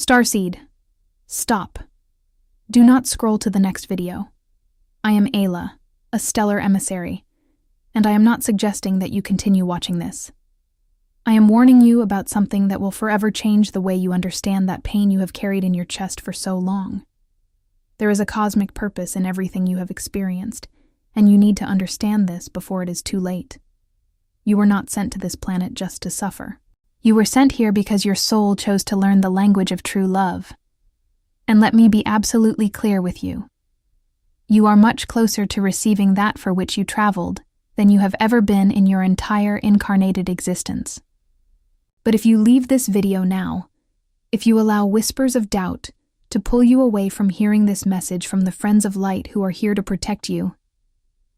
Starseed, stop. Do not scroll to the next video. I am Ayla, a stellar emissary, and I am not suggesting that you continue watching this. I am warning you about something that will forever change the way you understand that pain you have carried in your chest for so long. There is a cosmic purpose in everything you have experienced, and you need to understand this before it is too late. You were not sent to this planet just to suffer. You were sent here because your soul chose to learn the language of true love. And let me be absolutely clear with you. You are much closer to receiving that for which you traveled than you have ever been in your entire incarnated existence. But if you leave this video now, if you allow whispers of doubt to pull you away from hearing this message from the friends of light who are here to protect you,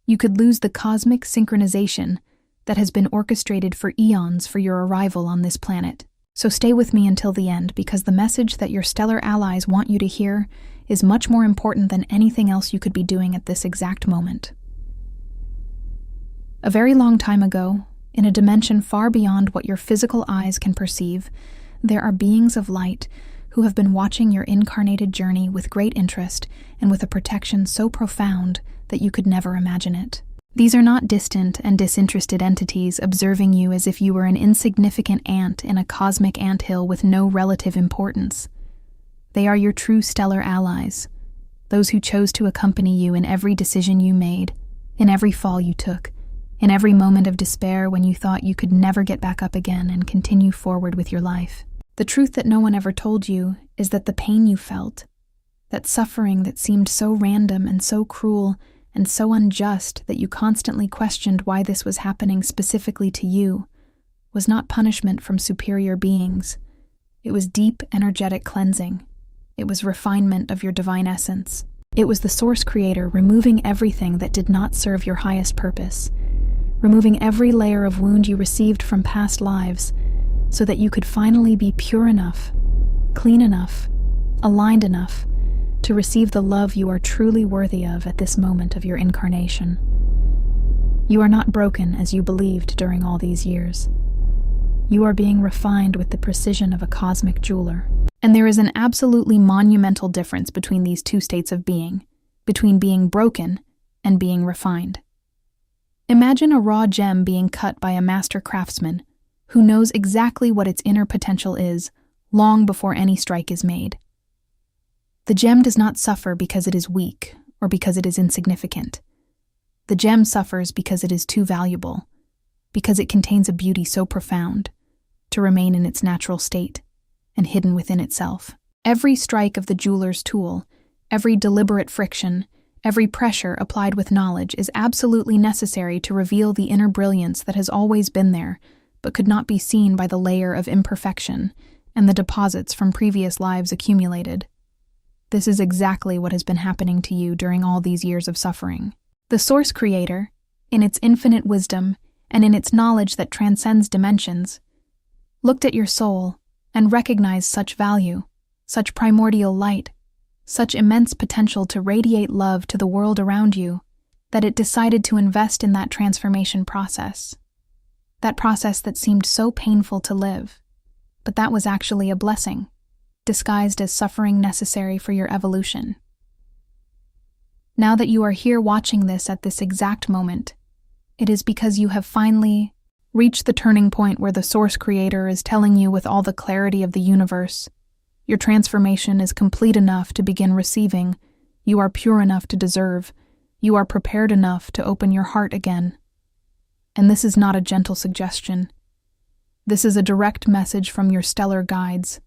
you could lose the cosmic synchronization that has been orchestrated for eons for your arrival on this planet. So stay with me until the end, because the message that your stellar allies want you to hear is much more important than anything else you could be doing at this exact moment. A very long time ago, in a dimension far beyond what your physical eyes can perceive, there are beings of light who have been watching your incarnated journey with great interest and with a protection so profound that you could never imagine it. These are not distant and disinterested entities observing you as if you were an insignificant ant in a cosmic anthill with no relative importance. They are your true stellar allies, those who chose to accompany you in every decision you made, in every fall you took, in every moment of despair when you thought you could never get back up again and continue forward with your life. The truth that no one ever told you is that the pain you felt, that suffering that seemed so random and so cruel and so unjust that you constantly questioned why this was happening specifically to you, was not punishment from superior beings. It was deep, energetic cleansing. It was refinement of your divine essence. It was the Source Creator removing everything that did not serve your highest purpose, removing every layer of wound you received from past lives, so that you could finally be pure enough, clean enough, aligned enough, to receive the love you are truly worthy of at this moment of your incarnation. You are not broken as you believed during all these years. You are being refined with the precision of a cosmic jeweler. And there is an absolutely monumental difference between these two states of being, between being broken and being refined. Imagine a raw gem being cut by a master craftsman who knows exactly what its inner potential is long before any strike is made. The gem does not suffer because it is weak or because it is insignificant. The gem suffers because it is too valuable, because it contains a beauty so profound, to remain in its natural state and hidden within itself. Every strike of the jeweler's tool, every deliberate friction, every pressure applied with knowledge is absolutely necessary to reveal the inner brilliance that has always been there, but could not be seen by the layer of imperfection and the deposits from previous lives accumulated. This is exactly what has been happening to you during all these years of suffering. The Source Creator, in its infinite wisdom and in its knowledge that transcends dimensions, looked at your soul and recognized such value, such primordial light, such immense potential to radiate love to the world around you, that it decided to invest in that transformation process. That process that seemed so painful to live, but that was actually a blessing, disguised as suffering necessary for your evolution. Now that you are here watching this at this exact moment, it is because you have finally reached the turning point where the Source Creator is telling you with all the clarity of the universe, your transformation is complete enough to begin receiving, you are pure enough to deserve, you are prepared enough to open your heart again. And this is not a gentle suggestion. This is a direct message from your stellar guides,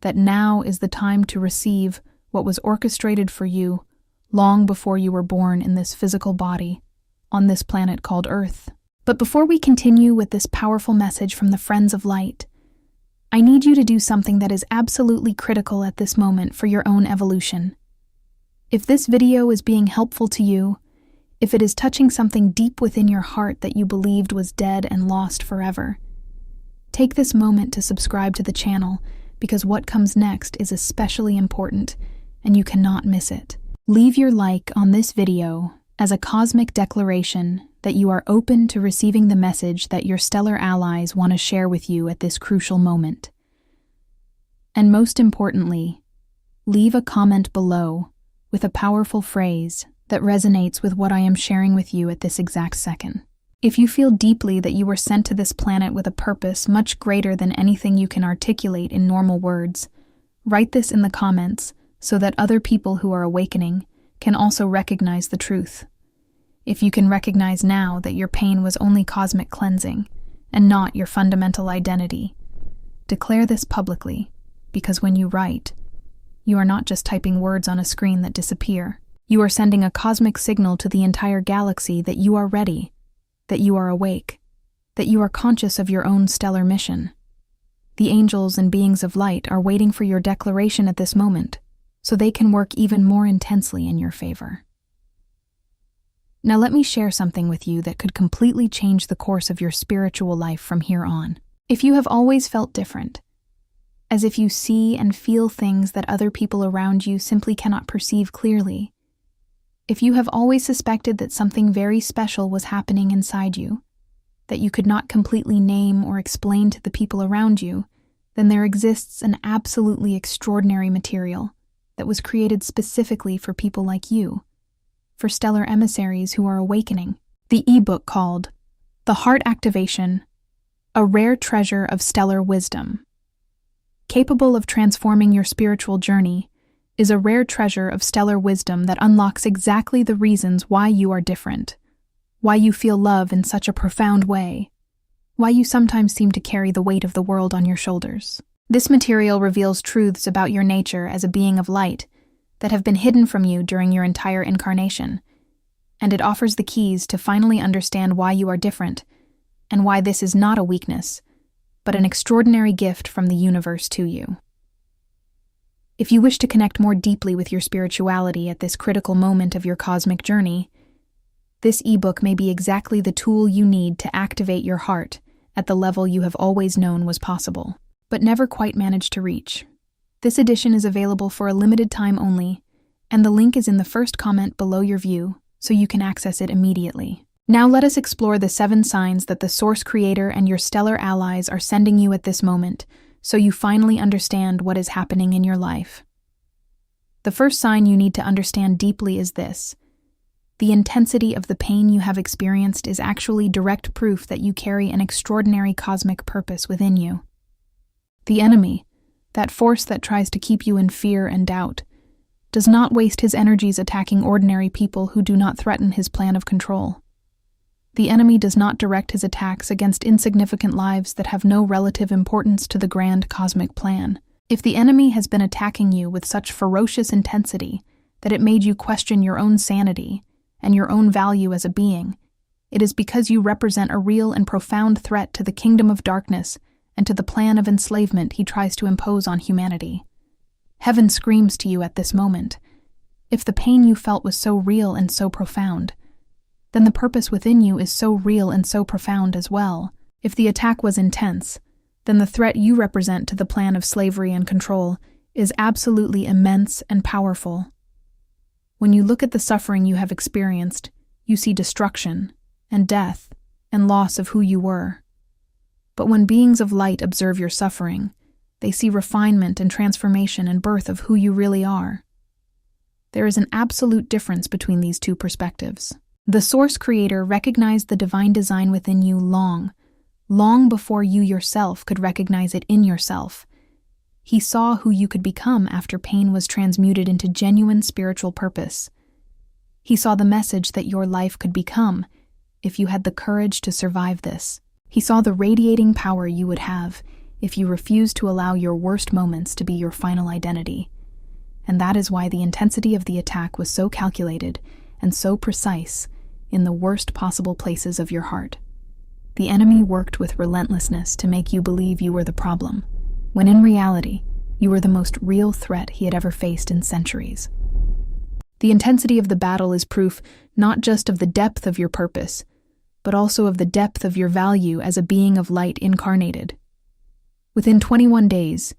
that now is the time to receive what was orchestrated for you long before you were born in this physical body, on this planet called Earth. But before we continue with this powerful message from the Friends of Light, I need you to do something that is absolutely critical at this moment for your own evolution. If this video is being helpful to you, if it is touching something deep within your heart that you believed was dead and lost forever, take this moment to subscribe to the channel, because what comes next is especially important, and you cannot miss it. Leave your like on this video as a cosmic declaration that you are open to receiving the message that your stellar allies want to share with you at this crucial moment. And most importantly, leave a comment below with a powerful phrase that resonates with what I am sharing with you at this exact second. If you feel deeply that you were sent to this planet with a purpose much greater than anything you can articulate in normal words, write this in the comments so that other people who are awakening can also recognize the truth. If you can recognize now that your pain was only cosmic cleansing and not your fundamental identity, declare this publicly, because when you write, you are not just typing words on a screen that disappear. You are sending a cosmic signal to the entire galaxy that you are ready, that you are awake, that you are conscious of your own stellar mission. The angels and beings of light are waiting for your declaration at this moment, so they can work even more intensely in your favor. Now let me share something with you that could completely change the course of your spiritual life from here on. If you have always felt different, as if you see and feel things that other people around you simply cannot perceive clearly, if you have always suspected that something very special was happening inside you, that you could not completely name or explain to the people around you, then there exists an absolutely extraordinary material that was created specifically for people like you, for stellar emissaries who are awakening. The ebook called The Heart Activation, a Rare Treasure of Stellar Wisdom. Capable of transforming your spiritual journey, is a rare treasure of stellar wisdom that unlocks exactly the reasons why you are different, why you feel love in such a profound way, why you sometimes seem to carry the weight of the world on your shoulders. This material reveals truths about your nature as a being of light that have been hidden from you during your entire incarnation, and it offers the keys to finally understand why you are different and why this is not a weakness, but an extraordinary gift from the universe to you. If you wish to connect more deeply with your spirituality at this critical moment of your cosmic journey, this ebook may be exactly the tool you need to activate your heart at the level you have always known was possible, but never quite managed to reach. This edition is available for a limited time only, and the link is in the first comment below your view, so you can access it immediately. Now let us explore the 7 signs that the Source Creator and your stellar allies are sending you at this moment, so you finally understand what is happening in your life. The first sign you need to understand deeply is this: the intensity of the pain you have experienced is actually direct proof that you carry an extraordinary cosmic purpose within you. The enemy, that force that tries to keep you in fear and doubt, does not waste his energies attacking ordinary people who do not threaten his plan of control. The enemy does not direct his attacks against insignificant lives that have no relative importance to the grand cosmic plan. If the enemy has been attacking you with such ferocious intensity that it made you question your own sanity and your own value as a being, it is because you represent a real and profound threat to the kingdom of darkness and to the plan of enslavement he tries to impose on humanity. Heaven screams to you at this moment. If the pain you felt was so real and so profound, then the purpose within you is so real and so profound as well. If the attack was intense, then the threat you represent to the plan of slavery and control is absolutely immense and powerful. When you look at the suffering you have experienced, you see destruction and death and loss of who you were. But when beings of light observe your suffering, they see refinement and transformation and birth of who you really are. There is an absolute difference between these two perspectives. The Source Creator recognized the divine design within you long before you yourself could recognize it in yourself. He saw who you could become after pain was transmuted into genuine spiritual purpose. He saw the message that your life could become if you had the courage to survive this. He saw the radiating power you would have if you refused to allow your worst moments to be your final identity. And that is why the intensity of the attack was so calculated and so precise in the worst possible places of your heart. The enemy worked with relentlessness to make you believe you were the problem, when in reality, you were the most real threat he had ever faced in centuries. The intensity of the battle is proof not just of the depth of your purpose, but also of the depth of your value as a being of light incarnated. Within 21 days,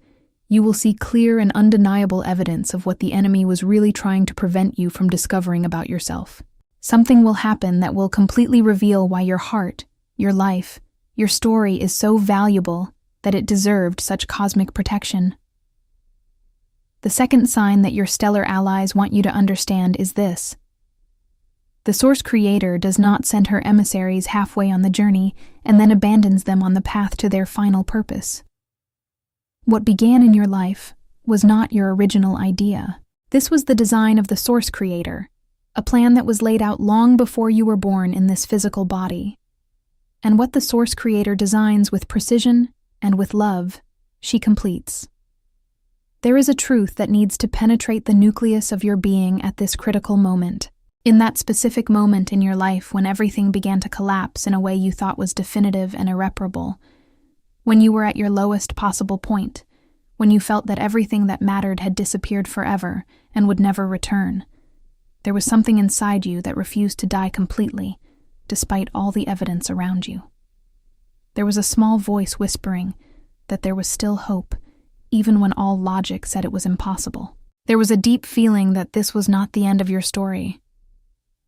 you will see clear and undeniable evidence of what the enemy was really trying to prevent you from discovering about yourself. Something will happen that will completely reveal why your heart, your life, your story is so valuable that it deserved such cosmic protection. The second sign that your stellar allies want you to understand is this. The Source Creator does not send her emissaries halfway on the journey and then abandons them on the path to their final purpose. What began in your life was not your original idea. This was the design of the Source Creator, a plan that was laid out long before you were born in this physical body. And what the Source Creator designs with precision and with love, she completes. There is a truth that needs to penetrate the nucleus of your being at this critical moment. In that specific moment in your life when everything began to collapse in a way you thought was definitive and irreparable, when you were at your lowest possible point, when you felt that everything that mattered had disappeared forever and would never return, there was something inside you that refused to die completely, despite all the evidence around you. There was a small voice whispering that there was still hope, even when all logic said it was impossible. There was a deep feeling that this was not the end of your story,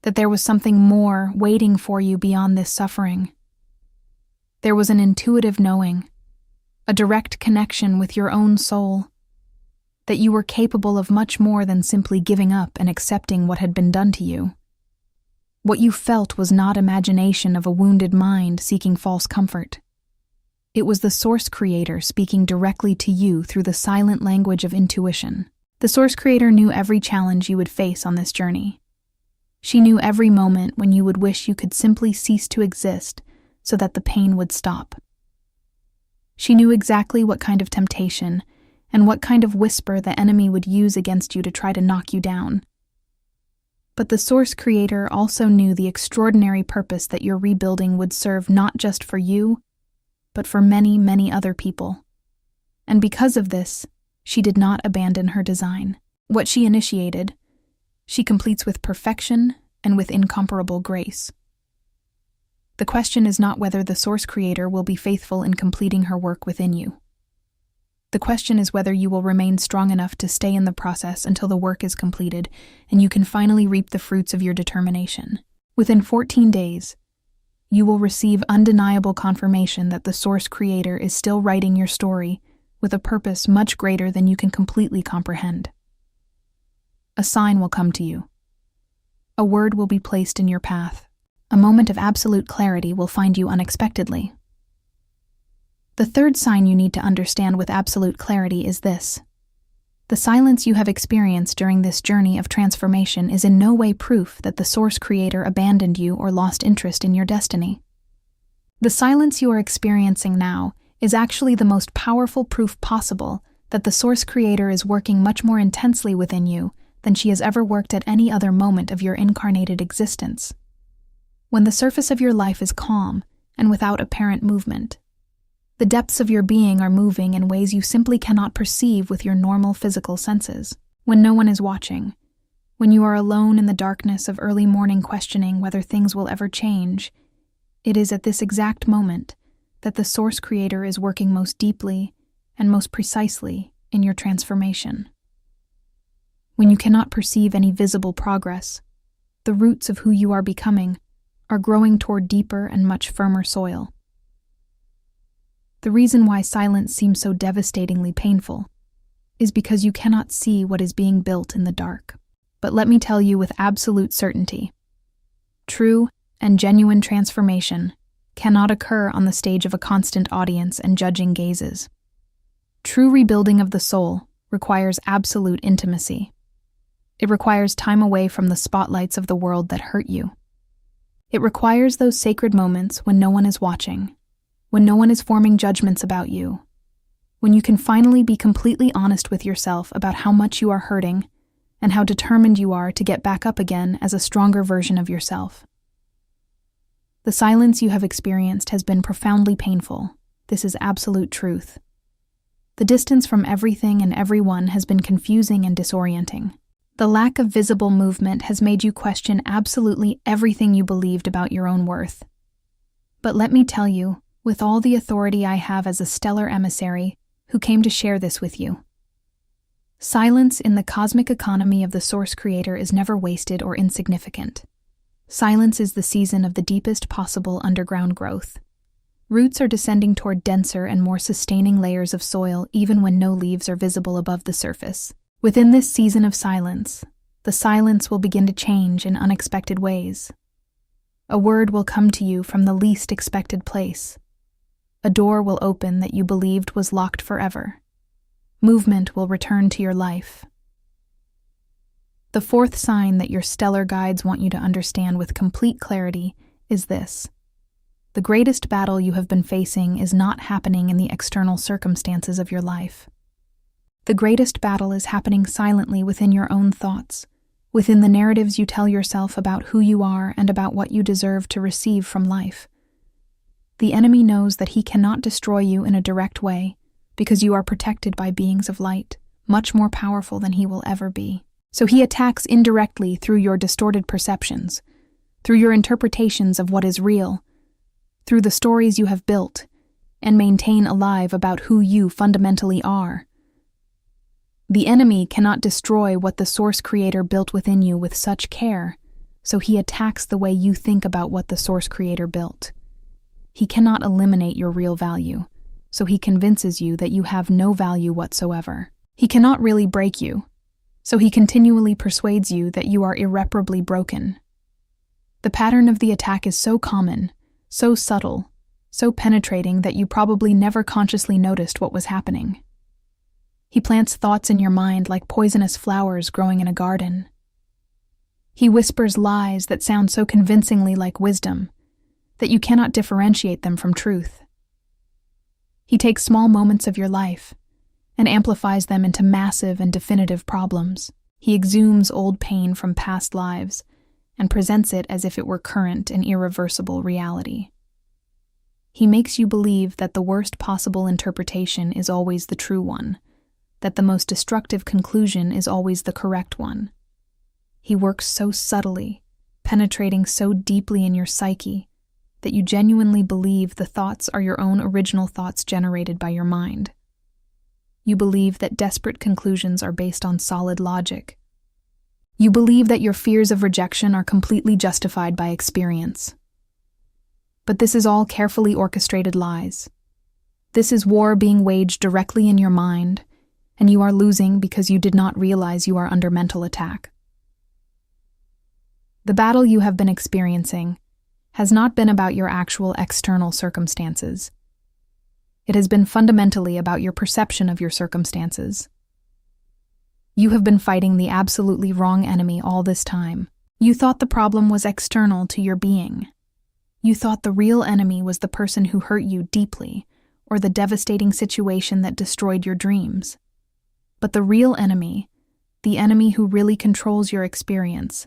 that there was something more waiting for you beyond this suffering. There was an intuitive knowing, a direct connection with your own soul, that you were capable of much more than simply giving up and accepting what had been done to you. What you felt was not imagination of a wounded mind seeking false comfort. It was the Source Creator speaking directly to you through the silent language of intuition. The Source Creator knew every challenge you would face on this journey. She knew every moment when you would wish you could simply cease to exist so that the pain would stop. She knew exactly what kind of temptation and what kind of whisper the enemy would use against you to try to knock you down. But the Source Creator also knew the extraordinary purpose that your rebuilding would serve not just for you, but for many, many other people. And because of this, she did not abandon her design. What she initiated, she completes with perfection and with incomparable grace. The question is not whether the Source Creator will be faithful in completing her work within you. The question is whether you will remain strong enough to stay in the process until the work is completed and you can finally reap the fruits of your determination. Within 14 days, you will receive undeniable confirmation that the Source Creator is still writing your story with a purpose much greater than you can completely comprehend. A sign will come to you. A word will be placed in your path. A moment of absolute clarity will find you unexpectedly. The third sign you need to understand with absolute clarity is this. The silence you have experienced during this journey of transformation is in no way proof that the Source Creator abandoned you or lost interest in your destiny. The silence you are experiencing now is actually the most powerful proof possible that the Source Creator is working much more intensely within you than she has ever worked at any other moment of your incarnated existence. When the surface of your life is calm and without apparent movement, the depths of your being are moving in ways you simply cannot perceive with your normal physical senses. When no one is watching, when you are alone in the darkness of early morning questioning whether things will ever change, it is at this exact moment that the Source Creator is working most deeply and most precisely in your transformation. When you cannot perceive any visible progress, the roots of who you are becoming are growing toward deeper and much firmer soil. The reason why silence seems so devastatingly painful is because you cannot see what is being built in the dark. But let me tell you with absolute certainty, true and genuine transformation cannot occur on the stage of a constant audience and judging gazes. True rebuilding of the soul requires absolute intimacy. It requires time away from the spotlights of the world that hurt you. It requires those sacred moments when no one is watching, when no one is forming judgments about you, when you can finally be completely honest with yourself about how much you are hurting and how determined you are to get back up again as a stronger version of yourself. The silence you have experienced has been profoundly painful. This is absolute truth. The distance from everything and everyone has been confusing and disorienting. The lack of visible movement has made you question absolutely everything you believed about your own worth. But let me tell you, with all the authority I have as a stellar emissary who came to share this with you, silence in the cosmic economy of the Source Creator is never wasted or insignificant. Silence is the season of the deepest possible underground growth. Roots are descending toward denser and more sustaining layers of soil even when no leaves are visible above the surface. Within this season of silence, the silence will begin to change in unexpected ways. A word will come to you from the least expected place. A door will open that you believed was locked forever. Movement will return to your life. The fourth sign that your stellar guides want you to understand with complete clarity is this. The greatest battle you have been facing is not happening in the external circumstances of your life. The greatest battle is happening silently within your own thoughts, within the narratives you tell yourself about who you are and about what you deserve to receive from life. The enemy knows that he cannot destroy you in a direct way because you are protected by beings of light, much more powerful than he will ever be. So he attacks indirectly through your distorted perceptions, through your interpretations of what is real, through the stories you have built and maintain alive about who you fundamentally are. The enemy cannot destroy what the Source Creator built within you with such care, so he attacks the way you think about what the Source Creator built. He cannot eliminate your real value, so he convinces you that you have no value whatsoever. He cannot really break you, so he continually persuades you that you are irreparably broken. The pattern of the attack is so common, so subtle, so penetrating that you probably never consciously noticed what was happening. He plants thoughts in your mind like poisonous flowers growing in a garden. He whispers lies that sound so convincingly like wisdom that you cannot differentiate them from truth. He takes small moments of your life and amplifies them into massive and definitive problems. He exhumes old pain from past lives and presents it as if it were current and irreversible reality. He makes you believe that the worst possible interpretation is always the true one, that the most destructive conclusion is always the correct one. He works so subtly, penetrating so deeply in your psyche, that you genuinely believe the thoughts are your own original thoughts generated by your mind. You believe that desperate conclusions are based on solid logic. You believe that your fears of rejection are completely justified by experience. But this is all carefully orchestrated lies. This is war being waged directly in your mind, and you are losing because you did not realize you are under mental attack. The battle you have been experiencing has not been about your actual external circumstances. It has been fundamentally about your perception of your circumstances. You have been fighting the absolutely wrong enemy all this time. You thought the problem was external to your being. You thought the real enemy was the person who hurt you deeply, or the devastating situation that destroyed your dreams. But the real enemy, the enemy who really controls your experience,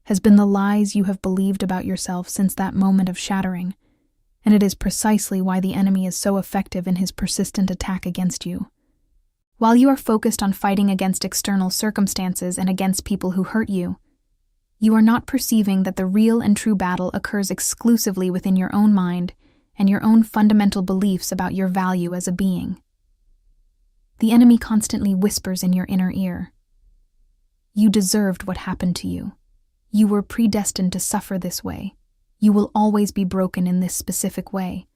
has been the lies you have believed about yourself since that moment of shattering, and it is precisely why the enemy is so effective in his persistent attack against you. While you are focused on fighting against external circumstances and against people who hurt you, you are not perceiving that the real and true battle occurs exclusively within your own mind and your own fundamental beliefs about your value as a being. The enemy constantly whispers in your inner ear. You deserved what happened to you. You were predestined to suffer this way. You will always be broken in this specific way.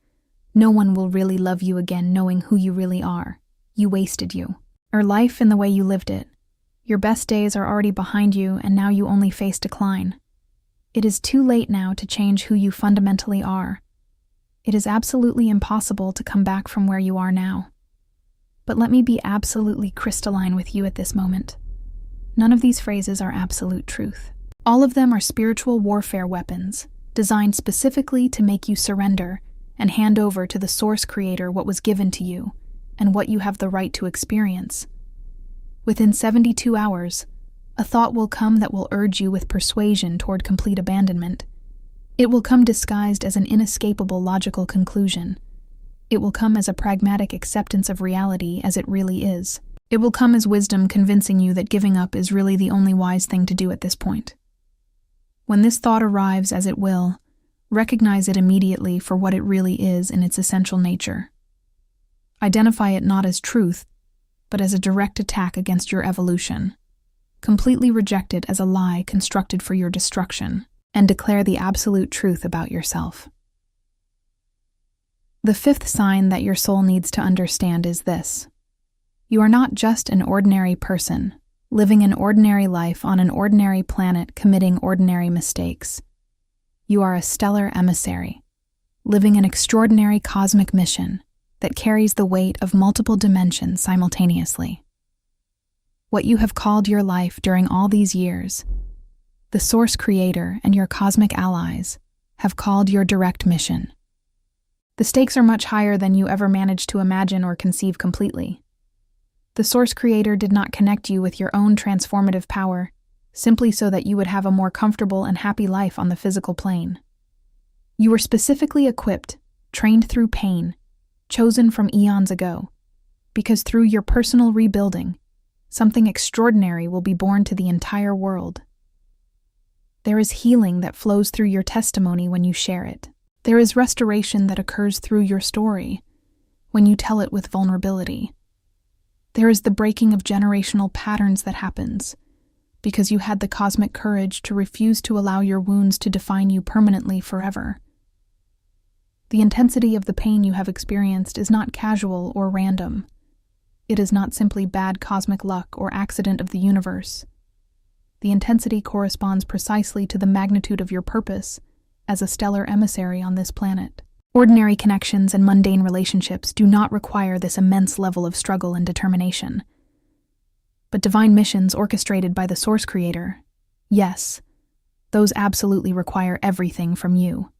No one will really love you again knowing who you really are. You wasted you. Or life in the way you lived it. Your best days are already behind you and now you only face decline. It is too late now to change who you fundamentally are. It is absolutely impossible to come back from where you are now. But let me be absolutely crystalline with you at this moment. None of these phrases are absolute truth. All of them are spiritual warfare weapons, designed specifically to make you surrender and hand over to the Source Creator what was given to you and what you have the right to experience. Within 72 hours, a thought will come that will urge you with persuasion toward complete abandonment. It will come disguised as an inescapable logical conclusion. It will come as a pragmatic acceptance of reality as it really is. It will come as wisdom convincing you that giving up is really the only wise thing to do at this point. When this thought arrives, as it will, recognize it immediately for what it really is in its essential nature. Identify it not as truth, but as a direct attack against your evolution. Completely reject it as a lie constructed for your destruction, and declare the absolute truth about yourself. The fifth sign that your soul needs to understand is this. You are not just an ordinary person, living an ordinary life on an ordinary planet committing ordinary mistakes. You are a stellar emissary, living an extraordinary cosmic mission that carries the weight of multiple dimensions simultaneously. What you have called your life during all these years, the Source Creator and your cosmic allies have called your direct mission. The stakes are much higher than you ever managed to imagine or conceive completely. The Source Creator did not connect you with your own transformative power simply so that you would have a more comfortable and happy life on the physical plane. You were specifically equipped, trained through pain, chosen from eons ago, because through your personal rebuilding, something extraordinary will be born to the entire world. There is healing that flows through your testimony when you share it. There is restoration that occurs through your story when you tell it with vulnerability. There is the breaking of generational patterns that happens because you had the cosmic courage to refuse to allow your wounds to define you permanently forever. The intensity of the pain you have experienced is not casual or random. It is not simply bad cosmic luck or accident of the universe. The intensity corresponds precisely to the magnitude of your purpose as a stellar emissary on this planet. Ordinary connections and mundane relationships do not require this immense level of struggle and determination. But divine missions orchestrated by the Source Creator, yes, those absolutely require everything from you.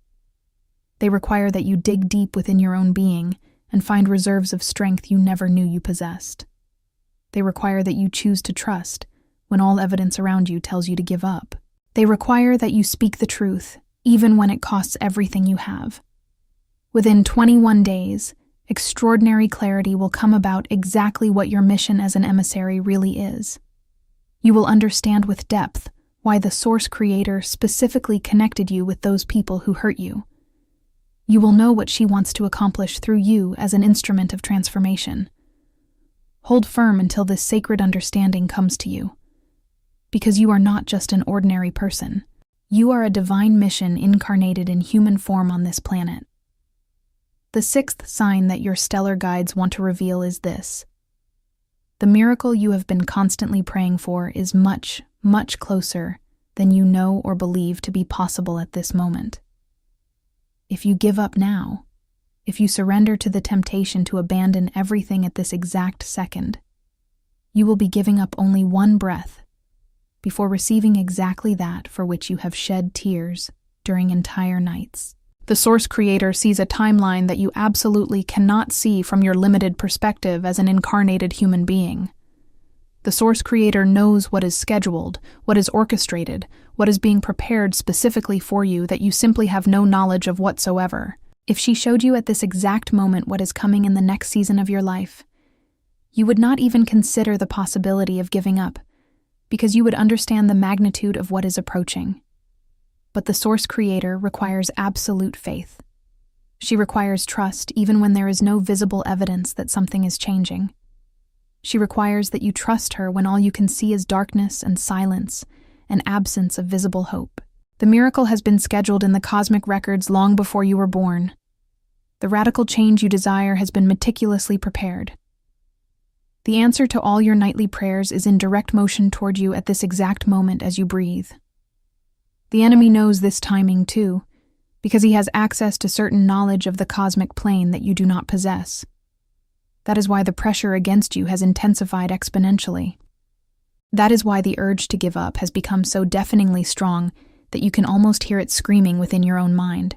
They require that you dig deep within your own being and find reserves of strength you never knew you possessed. They require that you choose to trust when all evidence around you tells you to give up. They require that you speak the truth, even when it costs everything you have. Within 21 days, extraordinary clarity will come about exactly what your mission as an emissary really is. You will understand with depth why the Source Creator specifically connected you with those people who hurt you. You will know what she wants to accomplish through you as an instrument of transformation. Hold firm until this sacred understanding comes to you, because you are not just an ordinary person. You are a divine mission incarnated in human form on this planet. The sixth sign that your stellar guides want to reveal is this. The miracle you have been constantly praying for is much, much closer than you know or believe to be possible at this moment. If you give up now, if you surrender to the temptation to abandon everything at this exact second, you will be giving up only one breath before receiving exactly that for which you have shed tears during entire nights. The Source Creator sees a timeline that you absolutely cannot see from your limited perspective as an incarnated human being. The Source Creator knows what is scheduled, what is orchestrated, what is being prepared specifically for you that you simply have no knowledge of whatsoever. If she showed you at this exact moment what is coming in the next season of your life, you would not even consider the possibility of giving up, because you would understand the magnitude of what is approaching. But the Source Creator requires absolute faith. She requires trust even when there is no visible evidence that something is changing. She requires that you trust her when all you can see is darkness and silence, an absence of visible hope. The miracle has been scheduled in the cosmic records long before you were born. The radical change you desire has been meticulously prepared. The answer to all your nightly prayers is in direct motion toward you at this exact moment as you breathe. The enemy knows this timing too, because he has access to certain knowledge of the cosmic plane that you do not possess. That is why the pressure against you has intensified exponentially. That is why the urge to give up has become so deafeningly strong that you can almost hear it screaming within your own mind.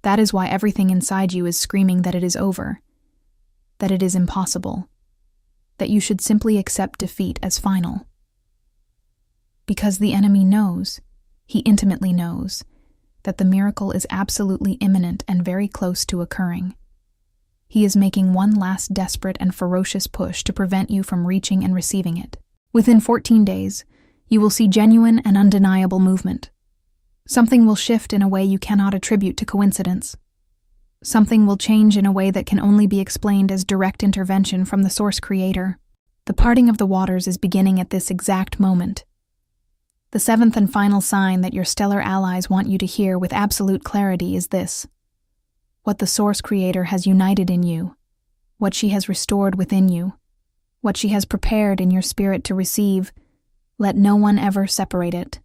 That is why everything inside you is screaming that it is over, that it is impossible, that you should simply accept defeat as final. Because the enemy knows, he intimately knows, that the miracle is absolutely imminent and very close to occurring. He is making one last desperate and ferocious push to prevent you from reaching and receiving it. Within 14 days, you will see genuine and undeniable movement. Something will shift in a way you cannot attribute to coincidence. Something will change in a way that can only be explained as direct intervention from the Source Creator. The parting of the waters is beginning at this exact moment. The seventh and final sign that your stellar allies want you to hear with absolute clarity is this. What the Source Creator has united in you, what she has restored within you, what she has prepared in your spirit to receive. Let no one ever separate it.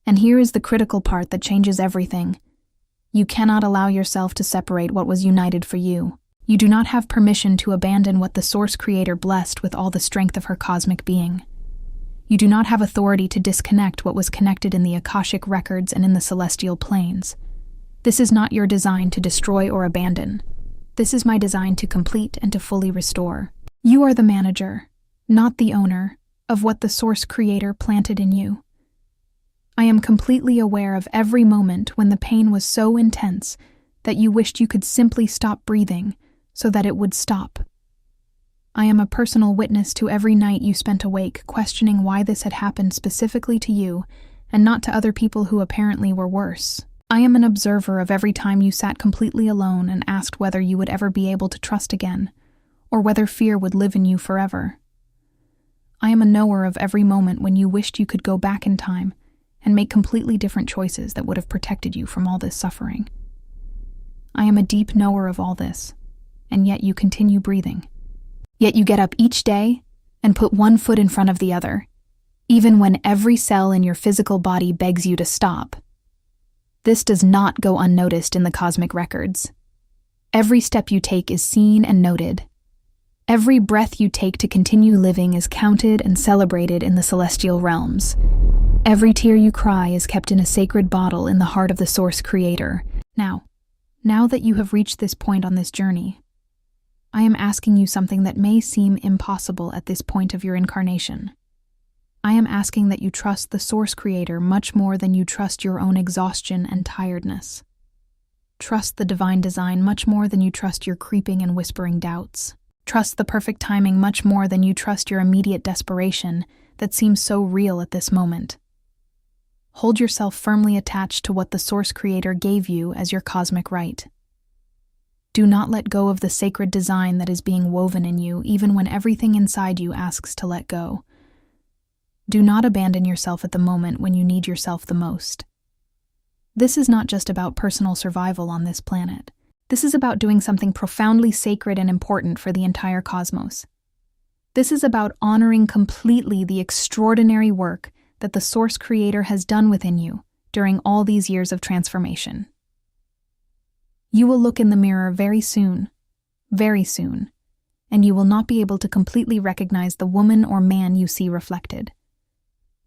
And here is the critical part that changes everything. You cannot allow yourself to separate what was united for you. You do not have permission to abandon what the Source Creator blessed with all the strength of her cosmic being. You do not have authority to disconnect what was connected in the Akashic records and in the celestial planes. This is not your design to destroy or abandon. This is my design to complete and to fully restore. You are the manager, not the owner, of what the Source Creator planted in you. I am completely aware of every moment when the pain was so intense that you wished you could simply stop breathing so that it would stop. I am a personal witness to every night you spent awake questioning why this had happened specifically to you and not to other people who apparently were worse. I am an observer of every time you sat completely alone and asked whether you would ever be able to trust again, or whether fear would live in you forever. I am a knower of every moment when you wished you could go back in time and make completely different choices that would have protected you from all this suffering. I am a deep knower of all this, and yet you continue breathing. Yet you get up each day and put one foot in front of the other, even when every cell in your physical body begs you to stop. This does not go unnoticed in the cosmic records. Every step you take is seen and noted. Every breath you take to continue living is counted and celebrated in the celestial realms. Every tear you cry is kept in a sacred bottle in the heart of the Source Creator. Now that you have reached this point on this journey, I am asking you something that may seem impossible at this point of your incarnation. I am asking that you trust the Source Creator much more than you trust your own exhaustion and tiredness. Trust the divine design much more than you trust your creeping and whispering doubts. Trust the perfect timing much more than you trust your immediate desperation that seems so real at this moment. Hold yourself firmly attached to what the Source Creator gave you as your cosmic right. Do not let go of the sacred design that is being woven in you, even when everything inside you asks to let go. Do not abandon yourself at the moment when you need yourself the most. This is not just about personal survival on this planet. This is about doing something profoundly sacred and important for the entire cosmos. This is about honoring completely the extraordinary work that the Source Creator has done within you during all these years of transformation. You will look in the mirror very soon, and you will not be able to completely recognize the woman or man you see reflected.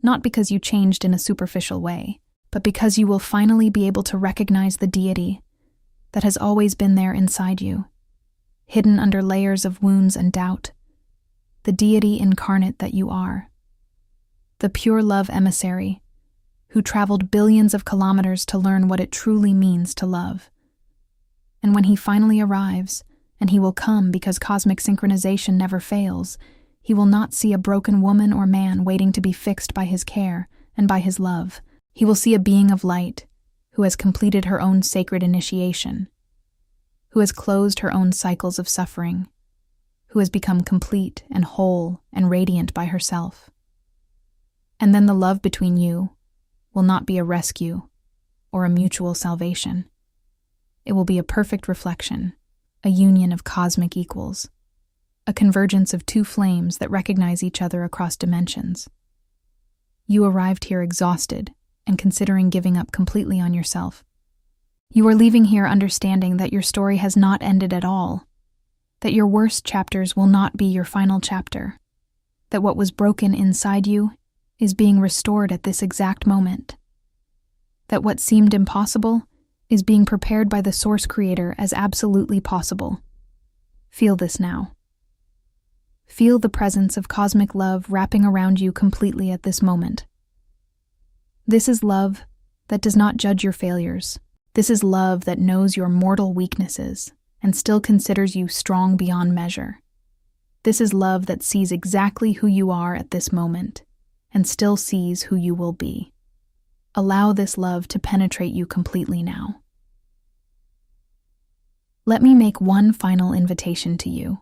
Not because you changed in a superficial way, but because you will finally be able to recognize the deity that has always been there inside you, hidden under layers of wounds and doubt, the deity incarnate that you are, the pure love emissary who traveled billions of kilometers to learn what it truly means to love. And when he finally arrives, and he will come because cosmic synchronization never fails, he will not see a broken woman or man waiting to be fixed by his care and by his love. He will see a being of light who has completed her own sacred initiation, who has closed her own cycles of suffering, who has become complete and whole and radiant by herself. And then the love between you will not be a rescue or a mutual salvation. It will be a perfect reflection, a union of cosmic equals, a convergence of two flames that recognize each other across dimensions. You arrived here exhausted and considering giving up completely on yourself. You are leaving here understanding that your story has not ended at all, that your worst chapters will not be your final chapter, that what was broken inside you is being restored at this exact moment, that what seemed impossible is being prepared by the Source Creator as absolutely possible. Feel this now. Feel the presence of cosmic love wrapping around you completely at this moment. This is love that does not judge your failures. This is love that knows your mortal weaknesses and still considers you strong beyond measure. This is love that sees exactly who you are at this moment and still sees who you will be. Allow this love to penetrate you completely now. Let me make one final invitation to you.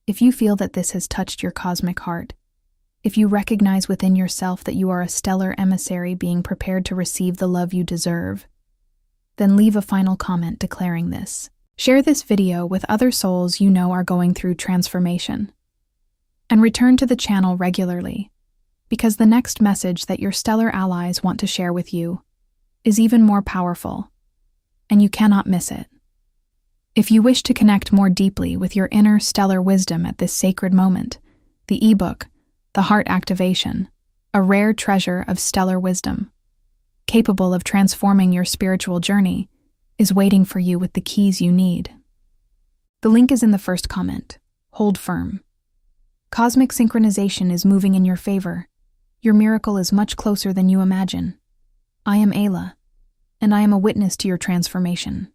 If you feel that this has touched your cosmic heart, if you recognize within yourself that you are a stellar emissary being prepared to receive the love you deserve, then leave a final comment declaring this. Share this video with other souls you know are going through transformation. And return to the channel regularly, because the next message that your stellar allies want to share with you is even more powerful, and you cannot miss it. If you wish to connect more deeply with your inner stellar wisdom at this sacred moment, the ebook, The Heart Activation, a rare treasure of stellar wisdom, capable of transforming your spiritual journey, is waiting for you with the keys you need. The link is in the first comment. Hold firm. Cosmic synchronization is moving in your favor. Your miracle is much closer than you imagine. I am Ayla, and I am a witness to your transformation.